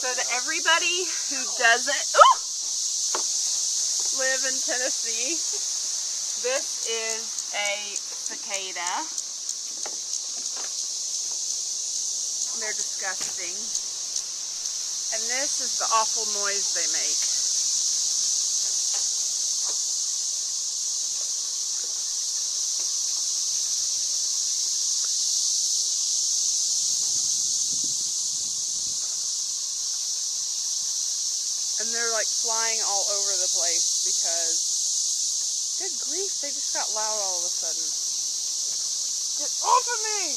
So to everybody who doesn't live in Tennessee, this is a cicada. They're disgusting. And this is the awful noise they make. And they're like flying all over the place because, good grief, they just got loud all of a sudden. Get off of me!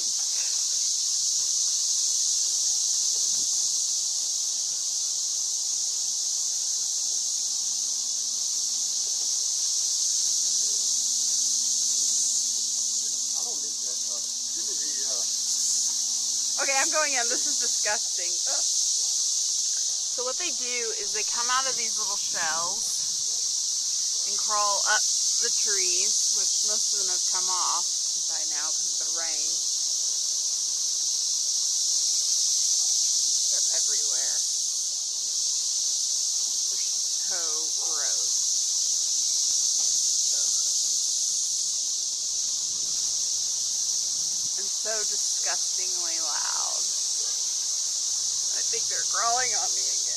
Okay, I'm going in. This is disgusting. Ugh. So what they do is they come out of these little shells and crawl up the trees, which most of them have come off by now because of the rain. They're everywhere. They're so gross. And so disgustingly loud. I think they're crawling on me again.